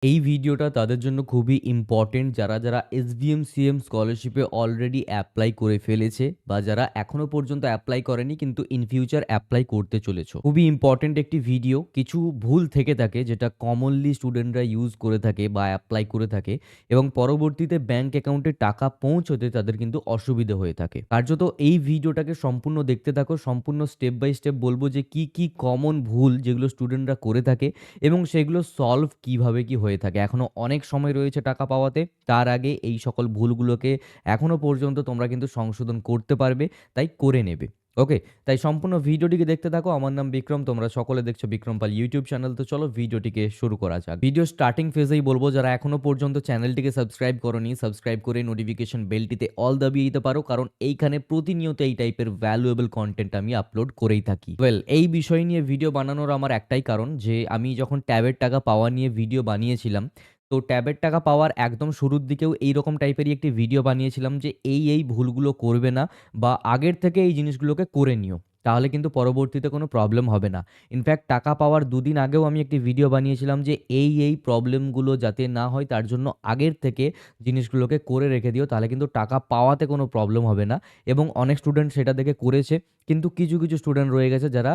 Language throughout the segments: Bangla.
এই ভিডিওটা তাদের জন্য খুবই ইম্পর্টেন্ট যারা এসবিএম-সিএম স্কলারশিপে অলরেডি এপ্লাই করে ফেলেছে বা যারা এখনো পর্যন্ত এপ্লাই করেনি কিন্তু ইন ফিউচার এপ্লাই করতে চলেছো। খুবই ইম্পর্টেন্ট একটি ভিডিও। কিছু ভুল থেকে থাকে যেটা কমনলি স্টুডেন্টরা ইউজ করে থাকে বা এপ্লাই করে থাকে এবং পরবর্তীতে ব্যাংক অ্যাকাউন্টে টাকা পৌঁছতে তাদের কিন্তু অসুবিধে হয়ে থাকে। কার্যত এই ভিডিওটাকে সম্পূর্ণ দেখতে থাকো। সম্পূর্ণ স্টেপ বাই স্টেপ বলব যে কি কমন ভুল যেগুলো স্টুডেন্টরা করে থাকে এবং সেগুলো সলভ কিভাবে কি হয়ে থাকে। এখনো অনেক সময় রয়েছে টাকা পাওয়াতে। তার আগে এই সকল ভুলগুলোকে এখনো পর্যন্ত তোমরা কিন্তু সংশোধন করতে পারবে, তাই করে নেবে। ওকে? তাই সম্পূর্ণ ভিডিওটিকে দেখতে থাকো। আমার নাম বিক্রম। তোমরা সকলে দেখছো বিক্রম পাল ইউটিউব চ্যানেল। তো চলো ভিডিওটিকে শুরু করা যাক। ভিডিও স্টার্টিং ফেজেই বলব যারা এখনো পর্যন্ত চ্যানেলটিকে সাবস্ক্রাইব করোনি, সাবস্ক্রাইব করে নোটিফিকেশন বেলটিতে অল দাবিয়ে দিতে পারো। কারণ এইখানে প্রতিনিয়ত এই টাইপের ভ্যালুয়েবল কনটেন্ট আমি আপলোড করেই থাকি। এই বিষয় নিয়ে ভিডিও বানানোর আমার একটাই কারণ যে আমি যখন ট্যাবের টাকা পাওয়া নিয়ে ভিডিও বানিয়েছিলাম, তো ট্যাবের টাকা পাওয়ার একদম শুরুর দিকেও এইরকম টাইপেরই একটি ভিডিও বানিয়েছিলাম যে এই ভুলগুলো করবে না বা আগের থেকে এই জিনিসগুলোকে করে নিও। তাহলে কিন্তু পরবর্তীতে কোনো প্রবলেম হবে না। ইনফ্যাক্ট টাকা পাওয়ার ২ দিন আগেও আমি একটি ভিডিও বানিয়েছিলাম যে এই প্রবলেমগুলো যাতে না হয় তার জন্য আগের থেকে জিনিসগুলোকে করে রেখে দিও। তাহলে কিন্তু টাকা পাওয়াতে কোনো প্রবলেম হবে না এবং অনেক স্টুডেন্ট সেটা দেখে করেছে। কিন্তু কিছু স্টুডেন্ট রয়ে গেছে যারা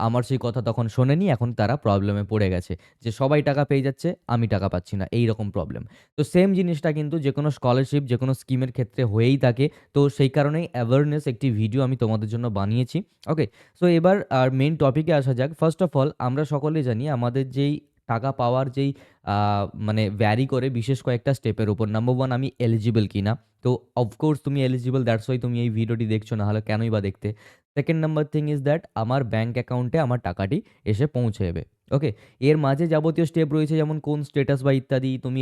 আমার সেই কথা তখন শোনেনি। এখন তারা প্রবলেমে পড়ে গেছে। যে সবাই টাকা পেয়ে যাচ্ছে, আমি টাকা পাচ্ছি না। এইরকম প্রবলেম। তো সেম জিনিসটা কিন্তু যেকোনো স্কলারশিপ, যেকোনো স্কিমের ক্ষেত্রে হয়েই থাকে। তো সেই কারণেই অ্যাওয়ারনেস একটি ভিডিও আমি তোমাদের জন্য বানিয়েছি। ওকে? সো এবার মেইন টপিকে আসা যাক। ফার্স্ট অফ অল আমরা সকলেই জানি আমাদের যেই টাকা পাওয়ার যেই আ মানে ভ্যারি করে বিশেষ কয়েকটা স্টেপের উপর। নাম্বার 1 আমি এলিজিবল কিনা। তো অফকোর্স তুমি এলিজিবল দ্যাটস ওয়াই তুমি এই ভিডিওটি দেখছো, না হলে কেনই বা দেখতে? Second number thing is that আমার ব্যাংক অ্যাকাউন্টে আমার টাকাটি এসে পৌঁছে যাবে। ওকে? এর মাঝে যাবতীয় স্টেপ রয়েছে যেমন কোন স্ট্যাটাস বা ইত্যাদি। তুমি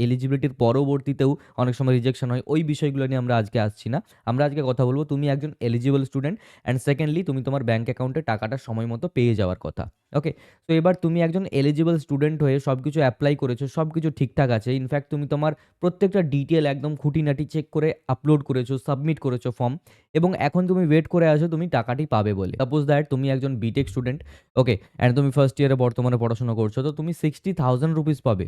এলিজিবিলিটির পরবর্তীতেও অনেক সময় রিজেকশন হয়। ওই বিষয়গুলো নিয়ে আমরা আজকে আসছি না। আমরা আজকে কথা বলব তুমি একজন এলিজিবল স্টুডেন্ট অ্যান্ড সেকেন্ডলি তুমি তোমার ব্যাংক অ্যাকাউন্টে টাকাটা সময় মতো পেয়ে যাওয়ার কথা। ওকে? তো এবার তুমি একজন এলিজিবল স্টুডেন্ট হয়ে সবকিছু এপ্লাই করেছো, সবকিছু ঠিকঠাক আছে। ইনফ্যাক্ট তুমি তোমার প্রত্যেকটা ডিটেইল একদম খুঁটিনাটি চেক করে আপলোড করেছো, সাবমিট করেছো ফর্ম এবং এখন তুমি ওয়েট করে আছো তুমি টাকাটি পাবে বলে। সাপোজ দ্যাট তুমি একজন বিটেক স্টুডেন্ট, ওকে? অ্যান্ড তুমি ফার্স্ট ইয়ারে বর্তমানে পড়াশোনা করছো। তো তুমি ₹60,000 পাবে।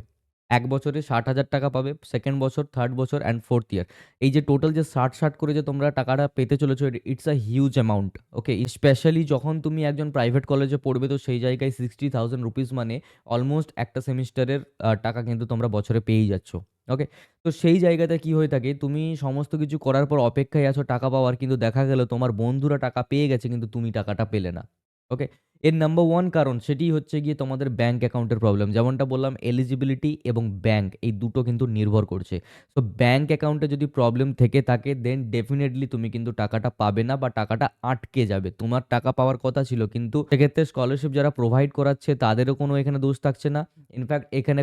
১ বছরে ৳৬০,০০০ পাবে, 2nd বছর, 3rd বছর অ্যান্ড 4th ইয়ার। এই যে টোটাল যে ৬০ করে যে তোমরা টাকাটা পেতে চলেছো, it's a huge amount. Okay? Specially যখন তুমি একজন প্রাইভেট কলেজে পড়বে তো সেই জায়গায় ₹60,000 মানে অলমোস্ট একটা সেমিস্টারের টাকা কিন্তু তোমরা বছরে পেয়েই যাচ্ছ। ওকে? তো সেই জায়গাতে কি হয়ে থাকে, তুমি সমস্ত কিছু করার পর অপেক্ষায় আছো টাকা পাওয়ার, কিন্তু দেখা গেল তোমার বন্ধুরা টাকা পেয়ে গেছে কিন্তু তুমি টাকাটা পেলে না। ওকে? এর নাম্বার 1 কারণ সেটিই হচ্ছে গিয়ে তোমাদের ব্যাংক অ্যাকাউন্টের প্রবলেম। যেমনটা বললাম এলিজিবিলিটি এবং ব্যাংক এই দুটো কিন্তু নির্ভর করছে। সো ব্যাংক অ্যাকাউন্টে যদি প্রবলেম থেকে থাকে দেন ডেফিনিটলি তুমি কিন্তু টাকাটা পাবে না বা টাকাটা আটকে যাবে। তোমার টাকা পাওয়ার কথা ছিল কিন্তু সেক্ষেত্রে স্কলারশিপ যারা প্রোভাইড করাচ্ছে তাদেরও কোনো এখানে দোষ থাকছে না। ইনফ্যাক্ট এখানে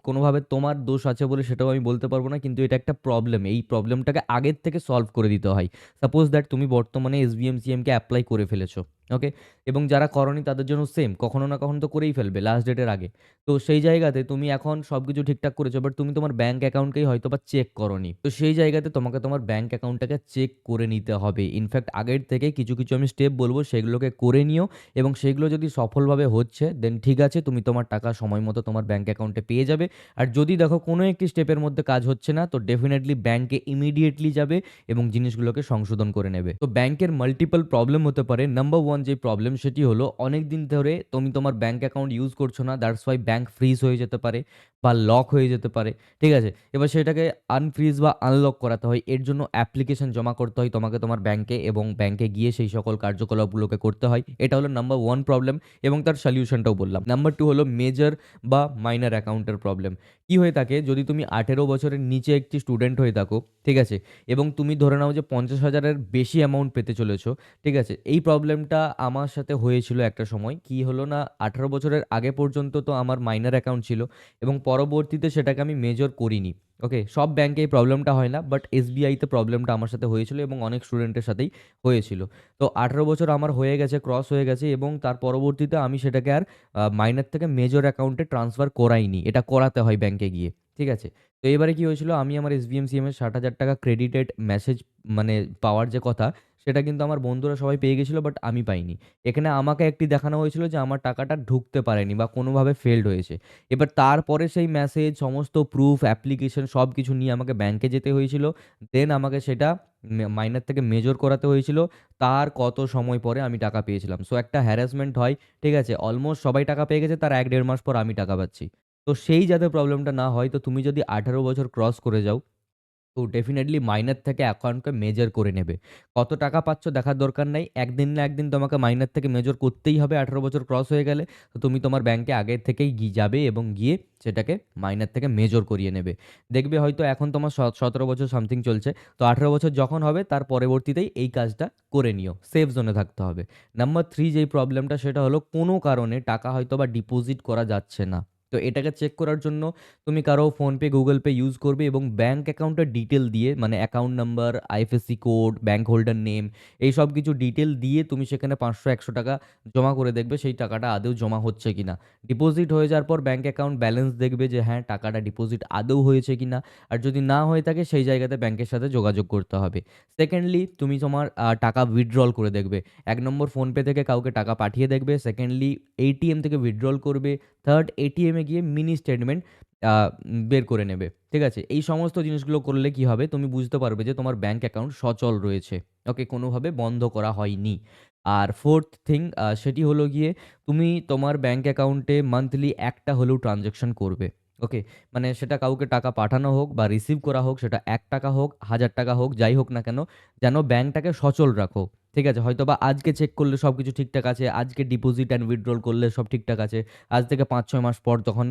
কোনোভাবে তোমার দোষ আছে বলে সেটাও আমি বলতে পারব না। কিন্তু এটা একটা প্রবলেম। এই প্রবলেমটাকে আগের থেকে সলভ করে দিতে হয়। সাপোজ দ্যাট তুমি বর্তমানে এসবিএম-সিএমকে এপ্লাই করে ফেলেছো। ওকে? এবং যারা করোনি তাদের জন্য সেম। কখনো না কখনো তো করেই ফেলবে লাস্ট ডেটের আগে। তো সেই জায়গাতে তুমি এখন সবকিছু ঠিকঠাক করেছো বাট তুমি তোমার ব্যাংক অ্যাকাউন্টকেই হয়তোবা চেক করোনি। তো সেই জায়গাতে তোমাকে তোমার ব্যাংক অ্যাকাউন্টটাকে চেক করে নিতে হবে। ইনফ্যাক্ট আগের থেকে কিছু আমি স্টেপ বলব সেগুলোকে করে নিও এবং সেগুলো যদি সফলভাবে হচ্ছে দেন ঠিক আছে তুমি তোমার টাকা সময় মতো তোমার ব্যাংক অ্যাকাউন্টে পেয়ে যাবে। আর যদি দেখো কোনো একটি স্টেপের মধ্যে কাজ হচ্ছে না তো ডেফিনিটলি ব্যাংকে ইমিডিয়েটলি যাবে এবং জিনিসগুলোকে সংশোধন করে নেবে। তো ব্যাংকের মাল্টিপল প্রবলেম হতে পারে। নাম্বার 1 যে প্রবলেম সেটি হলো অনেকদিন ধরে তুমি তোমার ব্যাংক অ্যাকাউন্ট ইউজ করছো না। দ্যাটস ওয়াই ব্যাংক ফ্রিজ হয়ে যেতে পারে বা লক হয়ে যেতে পারে। ঠিক আছে? এবার সেটাকে আনফ্রিজ বা আনলক করাতে হয়। এর জন্য অ্যাপ্লিকেশন জমা করতে হয় তোমাকে তোমার ব্যাংকে এবং ব্যাংকে গিয়ে সেই সকল কার্যকলাপগুলোকে করতে হয়। এটা হলো নাম্বার 1 প্রবলেম এবং তার সলিউশনটাও বললাম। নাম্বার 2 হলো মেজর বা মাইনর অ্যাকাউন্টের প্রবলেম। কি হয়ে থাকে যদি তুমি 18 বছরের নিচে একটি স্টুডেন্ট হয়ে থাকো, ঠিক আছে? এবং তুমি ধরে নাও যে ৫০,০০০ এর বেশি অ্যামাউন্ট পেতে চলেছো। ঠিক আছে? এই প্রবলেমটা আমার সাথে হয়েছিল একটা সময়। কি হলো না ১৮ বছরের আগে পর্যন্ত তো আমার মাইনর অ্যাকাউন্ট ছিল এবং পরবর্তীতে সেটাকে আমি মেজর করিনি। ওকে? সব ব্যাংকে এই প্রবলেমটা হয় না। বাট এসবিআইতে প্রবলেমটা আমার সাথে হয়েছিল এবং অনেক স্টুডেন্টের সাথেই হয়েছিল। তো ১৮ বছর আমার হয়ে গেছে, ক্রস হয়ে গেছে এবং তার পরবর্তীতে আমি সেটাকে আর মাইনর থেকে মেজর অ্যাকাউন্টে ট্রান্সফার করাইনি। এটা করাতে হয় ব্যাংকে গিয়ে। ঠিক আছে? তো এবারে কি হয়েছিল আমি আমার এসবিএম-সিএম এর ৳৬০,০০০ ক্রেডিটেড মেসেজ মানে পাওয়ার যে কথা সেটা কিন্তু আমার বন্ধুরা সবাই পেয়ে গেছিল বাট আমি পাইনি। এখানে আমাকে একটি দেখানো হয়েছিল যে আমার টাকাটা ঢুকতে পারেনি বা কোনোভাবে ফেলড হয়েছে। এবার তারপরে সেই মেসেজ, সমস্ত প্রুফ, অ্যাপ্লিকেশন সবকিছু নিয়ে আমাকে ব্যাংকে যেতে হয়েছিল। দেন আমাকে সেটা মাইনর থেকে মেজর করাতে হয়েছিল। তার কত সময় পরে আমি টাকা পেয়েছিলাম। সো একটা হ্যারাসমেন্ট হয়, ঠিক আছে? অলমোস্ট সবাই টাকা পেয়ে গেছে, তার ১-১.৫ মাস পর আমি টাকা পাচ্ছি। তো সেই যাতে প্রবলেমটা না হয়, তো তুমি যদি ১৮ বছর ক্রস করে যাও, তো ডেফিনিটলি মাইনর থেকে অ্যাকাউন্টকে মেজর করে নেবে। কত টাকা পাচ্ছ দেখার দরকার নাই। একদিন না একদিন তোমাকে মাইনর থেকে মেজর করতেই হবে ১৮ বছর ক্রস হয়ে গেলে। তো তুমি তোমার ব্যাংকে আগে থেকেই যাবে এবং গিয়ে সেটাকে মাইনর থেকে মেজর করিয়ে নেবে। দেখবে হয়তো এখন তোমার ১৭ বছর সামথিং চলছে। তো ১৮ বছর যখন হবে তার পরবর্তীতেই এই কাজটা করে নিও। সেফ জোনে থাকতে হবে। নাম্বার ৩ যেই প্রবলেমটা সেটা হলো কোনো কারণে টাকা হয়তোবা ডিপোজিট করা যাচ্ছে না। তো এটাকে চেক করার জন্য তুমি কারো ফোনপে, গুগল পে ইউজ করবে এবং ব্যাংক অ্যাকাউন্টের ডিটেল দিয়ে মানে account number, IFSC code, bank holder name এই সব কিছু ডিটেল দিয়ে তুমি সেখানে ৫০০-১০০ টাকা জমা করে দেখবে সেই টাকাটা আদৌ জমা হচ্ছে কিনা। ডিপোজিট হয়ে যাওয়ার পর ব্যাংক অ্যাকাউন্ট ব্যালেন্স দেখবে যে হ্যাঁ, টাকাটা ডিপোজিট আদৌ হয়েছে কিনা। আর যদি না হয়ে থাকে সেই জায়গাতে ব্যাংকের সাথে যোগাযোগ করতে হবে। সেকেন্ডলি তুমি তোমার টাকা উইথড্রল করে দেখবে। ১ নম্বর ফোনপে থেকে কাউকে টাকা পাঠিয়ে দেখবে। সেকেন্ডলি এটিএম থেকে উইথড্রল করবে। থার্ড এটিএমে গিয়ে মিনি স্টেটমেন্ট আ বের করে নেবে। ঠিক আছে? এই সমস্ত জিনিসগুলো করলে কি হবে? তুমি বুঝতে পারবে যে তোমার ব্যাংক অ্যাকাউন্ট সচল রয়েছে। ওকে? কোনোভাবে বন্ধ করা হয়নি। আর 4th থিং সেটি হলো গিয়ে তুমি তোমার ব্যাংক অ্যাকাউন্টে মান্থলি একটা হলেও ট্রান্সেকশন করবে। ওকে? মানে সেটা কাউকে টাকা পাঠানো হোক বা রিসিভ করা হোক, সেটা ৳১ হোক, ৳১,০০০ হোক, যাই হোক না কেন, যেন ব্যাংকটাকে সচল রাখো। ঠিক আছে? হয়তোবা আজকে চেক করলে সবকিছু ঠিকঠাক আছে। আজকে ডিপোজিট অ্যান্ড উইথড্রল করলে সব ঠিকঠাক আছে। আজ থেকে ৫-৬ মাস পর যখন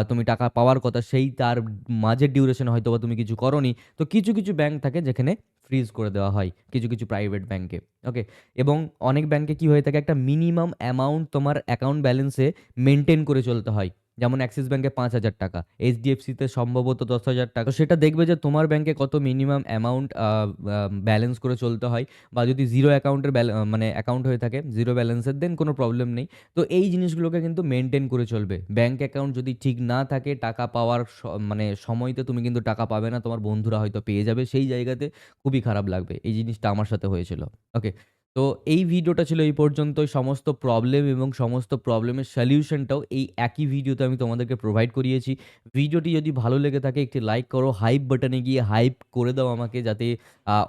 তুমি টাকা পাওয়ার কথা সেই তার মাঝের ডিউরেশন এ হয়তোবা তুমি কিছু করোনি। তো কিছু, কিছু ব্যাংক থাকে যেখানে ফ্রিজ করে দেওয়া হয়। কিছু, কিছু প্রাইভেট ব্যাংকে। ওকে? এবং অনেক ব্যাংকে কি হয়ে থাকে একটা মিনিমাম অ্যামাউন্ট তোমার অ্যাকাউন্ট ব্যালেন্সে মেইনটেইন করে চলতে হয়। যেমন অ্যাক্সিস ব্যাংকে ৳৫,০০০, এইচডিএফসিতে সম্ভবত ৳১০,০০০। তো সেটা দেখবে যে তোমার ব্যাংকে কত মিনিমাম অ্যামাউন্ট আ আ ব্যালেন্স করে চলতে হয়। বা যদি জিরো অ্যাকাউন্টের মানে অ্যাকাউন্ট হয়ে থাকে, জিরো ব্যালেন্সের দেন কোনো প্রবলেম নেই। তো এই জিনিসগুলোকে কিন্তু মেইনটেইন করে চলবে। ব্যাংক অ্যাকাউন্ট যদি ঠিক না থাকে টাকা পাওয়ার মানে সময়তে তুমি কিন্তু টাকা পাবে না। তোমার বন্ধুরা হয়তো পেয়ে যাবে। সেই জায়গাতে খুবই খারাপ লাগবে। এই জিনিসটা আমার সাথে হয়েছিল। ওকে। তো এই ভিডিওটা ছিল এই পর্যন্তই। সমস্ত প্রবলেম এবং সমস্ত প্রবলেমের সলিউশনটাও এই একই ভিডিওতে আমি তোমাদেরকে প্রোভাইড করিয়েছি। ভিডিওটি যদি ভালো লেগে থাকে একটি লাইক করো। হাইপ বাটনে গিয়ে হাইপ করে দাও আমাকে যাতে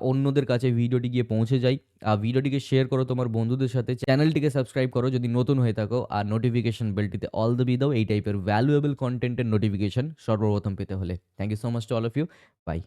অন্যদের কাছে ভিডিওটি গিয়ে পৌঁছে যায়। ভিডিওটিকে শেয়ার করো তোমার বন্ধুদের সাথে। চ্যানেলটিকে সাবস্ক্রাইব করো যদি নতুন হয়ে থাকো। আর নোটিফিকেশন বেলটিতে অল দ্য বি দাও এই টাইপের ভ্যালুয়েবল কনটেন্টের নোটিফিকেশন সর্বপ্রথম পেতে হলে। Thank you so much to all of you. By.